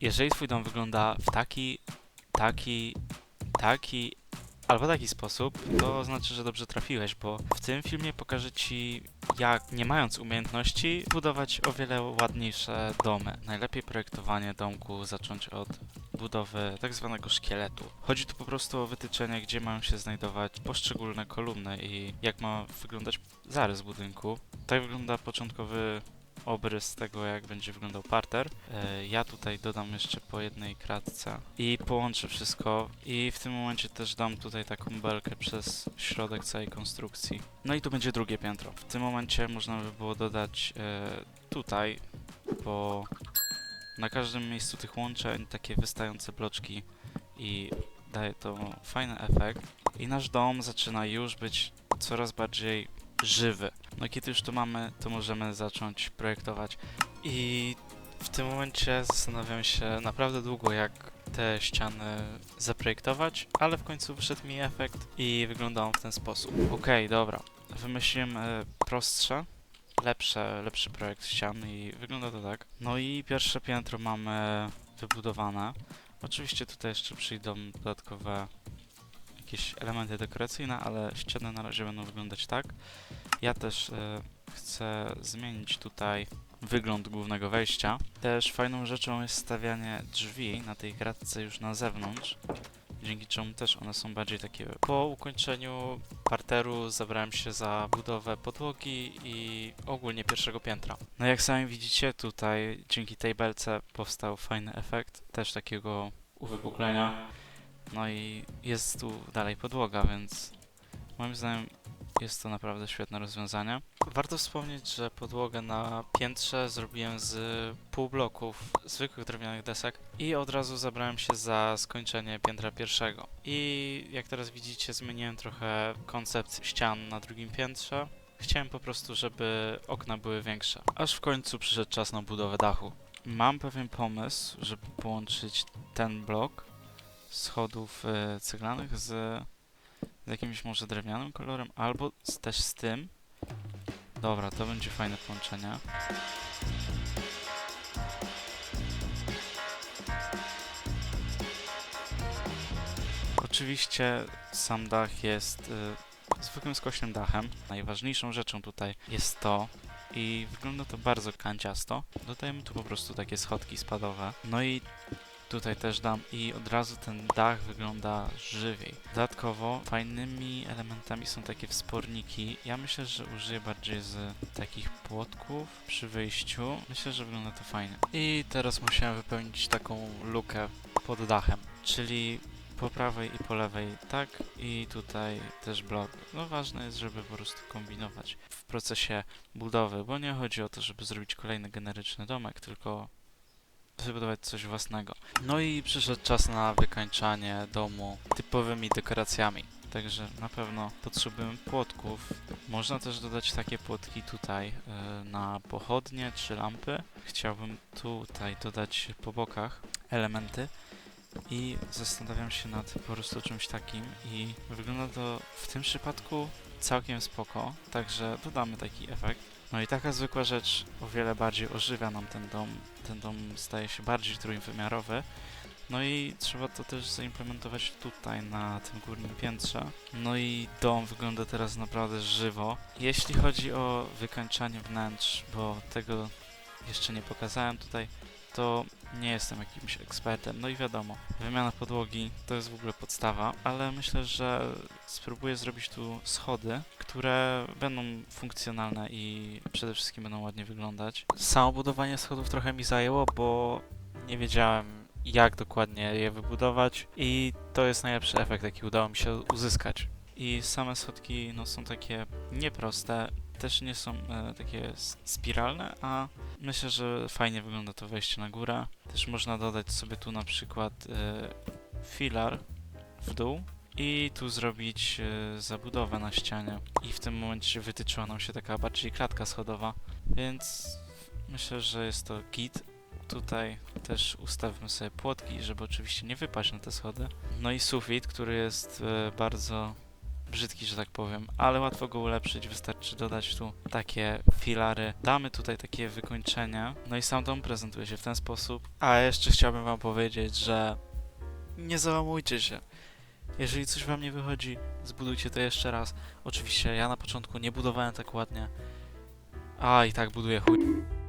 Jeżeli twój dom wygląda w taki albo taki sposób, to znaczy, że dobrze trafiłeś, bo w tym filmie pokażę ci, jak nie mając umiejętności, budować o wiele ładniejsze domy. Najlepiej projektowanie domku zacząć od budowy tak zwanego szkieletu. Chodzi tu po prostu o wytyczenie, gdzie mają się znajdować poszczególne kolumny i jak ma wyglądać zarys budynku. Tak wygląda początkowy obrys tego, jak będzie wyglądał parter. Ja tutaj dodam jeszcze po jednej kratce i połączę wszystko i w tym momencie też dam tutaj taką belkę przez środek całej konstrukcji. No i tu będzie drugie piętro. W tym momencie można by było dodać tutaj, bo na każdym miejscu tych łączeń takie wystające bloczki i daje to fajny efekt. I nasz dom zaczyna już być coraz bardziej żywy. No i kiedy już to mamy, to możemy zacząć projektować. I w tym momencie zastanawiam się naprawdę długo, jak te ściany zaprojektować, ale w końcu wyszedł mi efekt i wygląda on w ten sposób. Okej, dobra. Wymyśliłem prostsze, lepszy projekt ścian i wygląda to tak. No i pierwsze piętro mamy wybudowane. Oczywiście tutaj jeszcze przyjdą dodatkowe jakieś elementy dekoracyjne, ale ściany na razie będą wyglądać tak. Ja też chcę zmienić tutaj wygląd głównego wejścia. Też fajną rzeczą jest stawianie drzwi na tej kratce już na zewnątrz, dzięki czemu też one są bardziej takie. Po ukończeniu parteru zabrałem się za budowę podłogi i ogólnie pierwszego piętra. No jak sami widzicie, tutaj dzięki tej belce powstał fajny efekt, też takiego uwypuklenia. No i jest tu dalej podłoga, więc moim zdaniem jest to naprawdę świetne rozwiązanie. Warto wspomnieć, że podłogę na piętrze zrobiłem z półbloków zwykłych drewnianych desek i od razu zabrałem się za skończenie piętra pierwszego. I jak teraz widzicie, zmieniłem trochę koncept ścian na drugim piętrze. Chciałem po prostu, żeby okna były większe. Aż w końcu przyszedł czas na budowę dachu. Mam pewien pomysł, żeby połączyć ten blok schodów ceglanych z jakimś może drewnianym kolorem, albo też z tym. Dobra, to będzie fajne połączenie. Oczywiście sam dach jest zwykłym skośnym dachem. Najważniejszą rzeczą tutaj jest to, i wygląda to bardzo kanciasto. Dodajemy tu po prostu takie schodki spadowe. No i tutaj też dam i od razu ten dach wygląda żywiej. Dodatkowo fajnymi elementami są takie wsporniki. Ja myślę, że użyję bardziej z takich płotków przy wyjściu. Myślę, że wygląda to fajnie. I teraz musiałem wypełnić taką lukę pod dachem, czyli po prawej i po lewej tak i tutaj też blok. No ważne jest, żeby po prostu kombinować w procesie budowy, bo nie chodzi o to, żeby zrobić kolejny generyczny domek, tylko wybudować coś własnego. No i przyszedł czas na wykańczanie domu typowymi dekoracjami. Także na pewno potrzebujemy płotków. Można też dodać takie płotki tutaj na pochodnie czy lampy. Chciałbym tutaj dodać po bokach elementy i zastanawiam się nad po prostu czymś takim i wygląda to w tym przypadku całkiem spoko, także dodamy taki efekt. No i taka zwykła rzecz o wiele bardziej ożywia nam ten dom. Ten dom staje się bardziej trójwymiarowy. No i trzeba to też zaimplementować tutaj, na tym górnym piętrze. No i dom wygląda teraz naprawdę żywo. Jeśli chodzi o wykańczanie wnętrz, bo tego jeszcze nie pokazałem tutaj, to nie jestem jakimś ekspertem. No i wiadomo, wymiana podłogi to jest w ogóle podstawa, ale myślę, że spróbuję zrobić tu schody, które będą funkcjonalne i przede wszystkim będą ładnie wyglądać. Samo budowanie schodów trochę mi zajęło, bo nie wiedziałem, jak dokładnie je wybudować i to jest najlepszy efekt, jaki udało mi się uzyskać. I same schodki no, są takie nieproste, też nie są takie spiralne, a myślę, że fajnie wygląda to wejście na górę. Też można dodać sobie tu na przykład filar w dół i tu zrobić zabudowę na ścianie. I w tym momencie wytyczyła nam się taka bardziej klatka schodowa, więc myślę, że jest to git. Tutaj też ustawmy sobie płotki, żeby oczywiście nie wypaść na te schody. No i sufit, który jest bardzo brzydki, że tak powiem, ale łatwo go ulepszyć, wystarczy dodać tu takie filary. Damy tutaj takie wykończenie, no i sam dom prezentuje się w ten sposób. A jeszcze chciałbym wam powiedzieć, że nie załamujcie się. Jeżeli coś wam nie wychodzi, zbudujcie to jeszcze raz. Oczywiście ja na początku nie budowałem tak ładnie, a i tak buduję chuj.